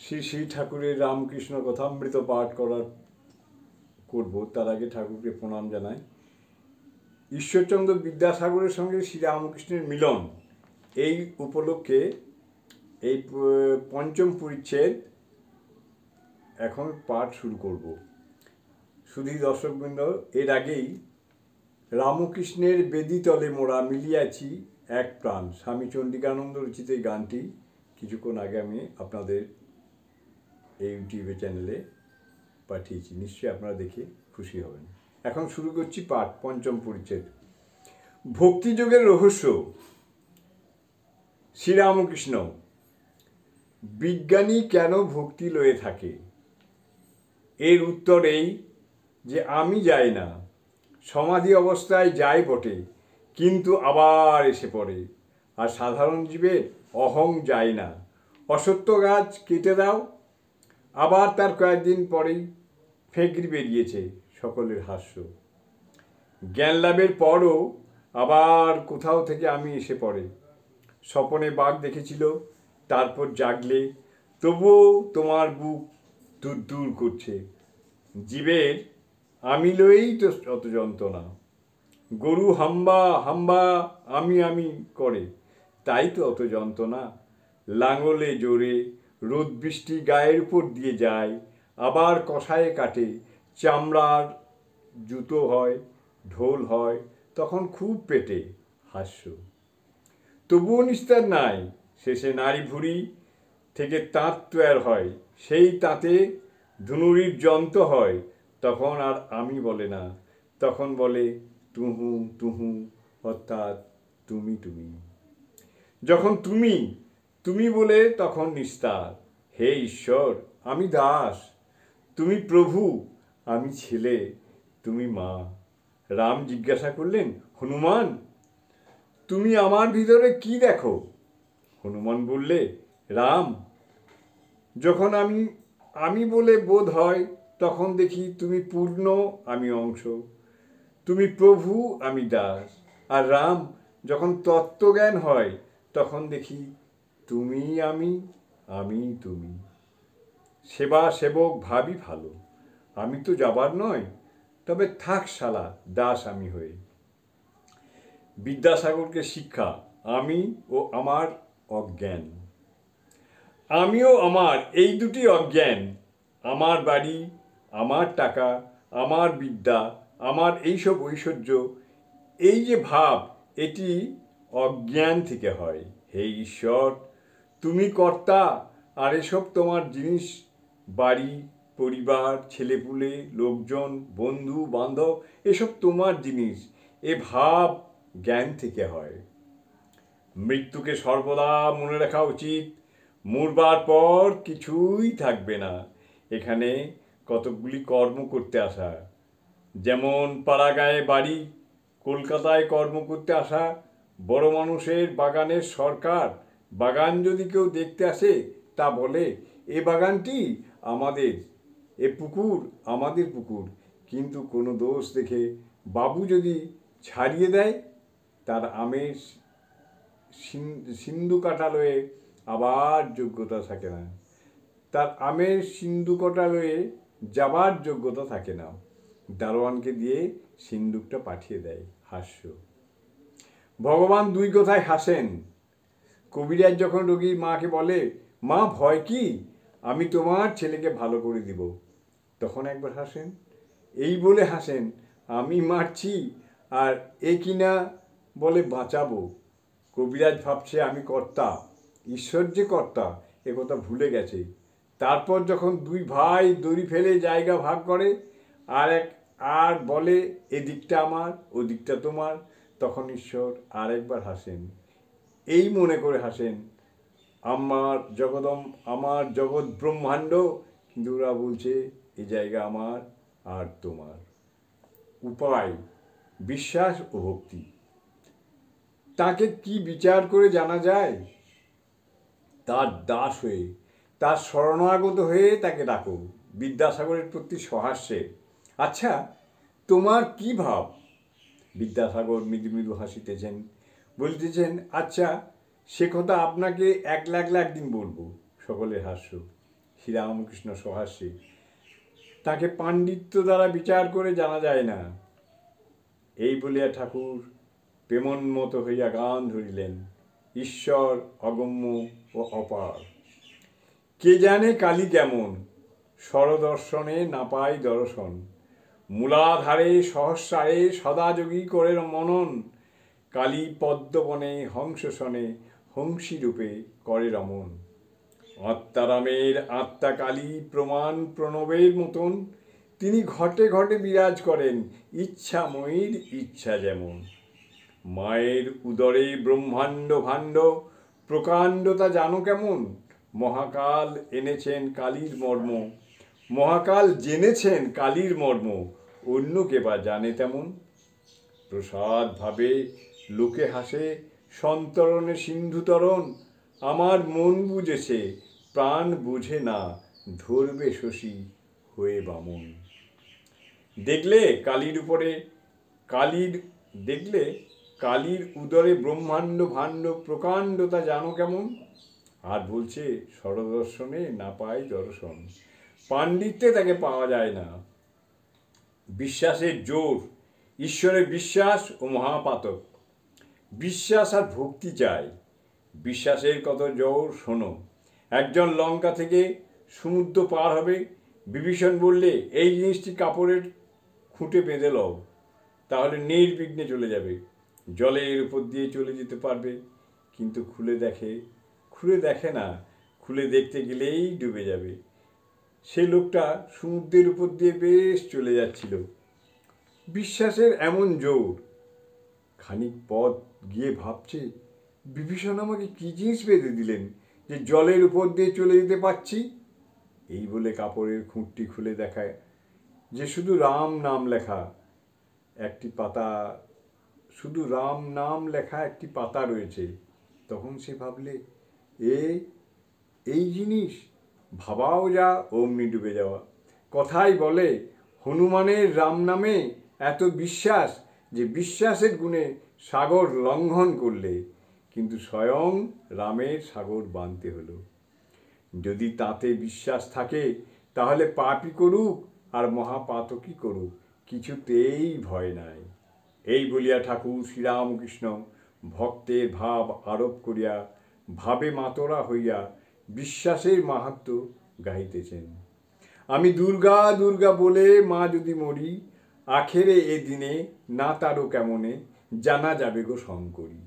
শ্রী শ্রী ঠাকুরের রামকৃষ্ণ কথামৃত পাঠ করব। তার আগে ঠাকুরকে প্রণাম জানাই। ঈশ্বরচন্দ্র বিদ্যাসাগরের সঙ্গে শ্রীরামকৃষ্ণের মিলন, এই উপলক্ষে এই পঞ্চম পরিচ্ছেদ এখন পাঠ শুরু করব। শুধু দর্শকবৃন্দ, এর আগেই রামকৃষ্ণের বেদিতলে মোরা মিলিয়াছি এক প্রাণ, স্বামী চন্ডিকানন্দ রচিত এই গানটি কিছুক্ষণ আগে আমি আপনাদের এই ইউটিউবে চ্যানেলে পাঠিয়েছি। নিশ্চয়ই আপনারা দেখে খুশি হবেন। এখন শুরু করছি পাঠ, পঞ্চম পরিচ্ছেদ। ভক্তিযোগের রহস্য। শ্রীরামকৃষ্ণ, বিজ্ঞানী কেন ভক্তি লয়ে থাকে? এর উত্তর এই যে আমি যাই না, সমাধি অবস্থায় যাই বটে, কিন্তু আবার এসে পড়ে। আর সাধারণ জীবের অহং যায় না। অসত্য গাছ কেটে দাও, আবার তার কয়েকদিন পরেই ফেঁকড়ি বেরিয়েছে, সকলের হাস্য। জ্ঞান লাভের পরও আবার কোথাও থেকে আমি এসে পড়ে। স্বপনে বাঘ দেখেছিল, তারপর জাগলে তবুও তোমার বুক দূর দূর করছে। জীবের আমি লয়েই তো অত যন্ত্রণা। গরু হাম্বা হাম্বা আমি আমি করে, তাই তো অত যন্ত্রণা। লাঙলে জোরে রোদ বৃষ্টি গায়ের উপর দিয়ে যায়, আবার কষায়ে কাটে, চামড়ার জুতো হয়, ঢোল হয়, তখন খুব পেটে হাস্য। তবুও নিস্তার নাই, শেষে নারী ভুঁড়ি থেকে তাঁত তৈয়ার হয়, সেই তাঁতে ধুনুরির যন্ত্র হয়। তখন আর আমি বলে না, তখন বলে তুহু তুহু, অর্থাৎ তুমি তুমি। যখন তুমি তুমি বলে তখন নিস্তার। হে ঈশ্বর, আমি দাস, তুমি প্রভু, আমি ছেলে, তুমি মা। রাম জিজ্ঞাসা করলেন, হনুমান, তুমি আমার ভিতরে কি দেখো? হনুমান বললে, রাম, যখন আমি আমি বলে বোধ হয়, তখন দেখি তুমি পূর্ণ, আমি অংশ, তুমি প্রভু, আমি দাস। আর রাম, যখন তত্ত্বজ্ঞান হয়, তখন দেখি তুমি আমি, আমি তুমি। সেবা সেবক ভাবি ভালো, আমি তো যাবার নয়, তবে থাক শালা দাস আমি হয়ে। বিদ্যাসাগরকে শিক্ষা, আমি ও আমার অজ্ঞান। আমিও আমার, এই দুটি অজ্ঞান। আমার বাড়ি, আমার টাকা, আমার বিদ্যা, আমার এইসব ঐশ্বর্য, এই যে ভাব, এটি অজ্ঞান থেকে হয়। হে ঈশ্বর, তুমি কর্তা, আর এসব তোমার জিনিস, বাড়ি, পরিবার, ছেলেপুলে, লোকজন, বন্ধু বান্ধব, এসব তোমার জিনিস। এ ভাব জ্ঞান থেকে হয়। মৃত্যুকে সর্বদা মনে রাখা উচিত। মরবার পর কিছুই থাকবে না। এখানে কতকগুলি কর্ম করতে আসা, যেমন পাড়াগাঁয়ে বাড়ি, কলকাতায় কর্ম করতে আসা, বড় মানুষের বাগানের সরকার। বাগান যদি কেউ দেখতে আসে, তা বলে এ বাগানটি আমাদের, এ পুকুর আমাদের পুকুর। কিন্তু কোনো দোষ দেখে বাবু যদি ছাড়িয়ে দেয়, তার আমের সিন্ধু কাটালয়ে আবার যোগ্যতা থাকে না, তার আমের সিন্ধু কাটালয়ে যাবার যোগ্যতা থাকে না। দারোয়ানকে দিয়ে সিন্দুকটা পাঠিয়ে দেয়। হাস্য। ভগবান দুই কথায় হাসেন। কবিরাজ যখন রোগীর মাকে বলে, মা ভয় কি, আমি তোমার ছেলেকে ভালো করে দিব, তখন একবার হাসেন। এই বলে হাসেন, আমি মারছি আর এ কিনা বলে বাঁচাবো। কবিরাজ ভাবছে আমি কর্তা, ঈশ্বর যে কর্তা এ কথা ভুলে গেছে। তারপর যখন দুই ভাই দড়ি ফেলে জায়গা ভাগ করে, আর বলে এদিকটা আমার, ওদিকটা তোমার, তখন ঈশ্বর আরেকবার হাসেন। এই মনে করে হাসেন, আমার জগৎ ব্রহ্মাণ্ড, কিন্তু ওরা বলছে এই জায়গা আমার আর তোমার। উপায়, বিশ্বাস ও ভক্তি। তাকে কি বিচার করে জানা যায়? তার দাস হয়ে, তার শরণাগত হয়ে তাকে ডাকো। বিদ্যাসাগরের প্রতি সহাস্যে, আচ্ছা তোমার কি ভাব? বিদ্যাসাগর মৃদু মৃদু হাসিতেছেন, বলতেছেন, আচ্ছা সে কথা আপনাকে এক লাখ লাখ দিন বলবো। সকলের হাস্য। শ্রীরামকৃষ্ণ সহাস্যে। তাকে পাণ্ডিত্য দ্বারা বিচার করে জানা যায় না। এই বলিয়া ঠাকুর প্রেমোন্মত হইয়া গান ধরিলেন, ঈশ্বর অগম্য ও অপার। কে জানে কালী কেমন, স্বরদর্শনে না পাই দর্শন। মূলাধারে সহস্রারে সদাযোগী করে মনন। কালী পদ্মবনে হংসসনে হংসী রূপে করে রমন। আত্মারামের আত্মা কালী প্রমাণ প্রণবের মতন। তিনি ঘটে ঘটে বিরাজ করেন, ইচ্ছাময়ীর ইচ্ছা যেমন। মায়ের উদরে ব্রহ্মাণ্ড ভাণ্ড, প্রকাণ্ডতা জানো কেমন। মহাকাল এনেছেন কালীর মর্ম, মহাকাল জেনেছেন কালীর মর্ম। অন্য কে বা জানে তেমন। প্রসাদ ভাবে লোকে হাসে, সন্তরণে সিন্ধুতরণ। আমার মন বুঝেছে, প্রাণ বুঝে না, ধরবে শশী হয়ে বামন। দেখলে কালীর উদরে ব্রহ্মাণ্ড ভাণ্ড, প্রকাণ্ডতা জানো কেমন। আর বলছে স্বরদর্শনে না পাই দর্শন। পাণ্ডিত্যে তাকে পাওয়া যায় না। বিশ্বাসের জোর, ঈশ্বরের বিশ্বাস ও মহাপাতক। বিশ্বাস আর ভক্তি চাই। বিশ্বাসের কত জোর শোনো। একজন লঙ্কা থেকে সমুদ্র পার হবে, বিভীষণ বললে এই জিনিসটি কাপড়ের খুঁটে বেঁধে লও, তাহলে নির্বিঘ্নে চলে যাবে, জলের উপর দিয়ে চলে যেতে পারবে। কিন্তু খুলে দেখে না, খুলে দেখতে গেলেই ডুবে যাবে। সে লোকটা সমুদ্রের উপর দিয়ে বেশ চলে যাচ্ছিল। বিশ্বাসের এমন জোর। খানিক পথ গিয়ে ভাবছে, বিভীষণ আমাকে কি জিনিস বেঁধে দিলেন যে জলের উপর দিয়ে চলে যেতে পারছি। এই বলে কাপড়ের খুঁটটি খুলে দেখায় যে শুধু রাম নাম লেখা একটি পাতা রয়েছে। তখন সে ভাবলে, এই জিনিস ভাবাও যা, অমনি ডুবে যাওয়া। কথাই বলে, হনুমানের রাম নামে এত বিশ্বাস যে বিশ্বাসের গুণে সাগর লঙ্ঘন করলে, কিন্তু স্বয়ং রামের সাগর বাঁধতে হলো। যদি তাতে বিশ্বাস থাকে, তাহলে পাপই করুক আর মহাপাতকই করুক, কিছুতেই ভয় নাই। এই বলিয়া ঠাকুর শ্রীরামকৃষ্ণ ভক্তের ভাব আরোপ করিয়া ভাবে মাতোরা হইয়া বিশ্বাসের মাহাত্ম্য গাহিতেছেন। আমি দুর্গা দুর্গা বলে মা যদি মরি, আখেরে এ দিনে না তারও কেমনে জানা যাবে গো শঙ্করী।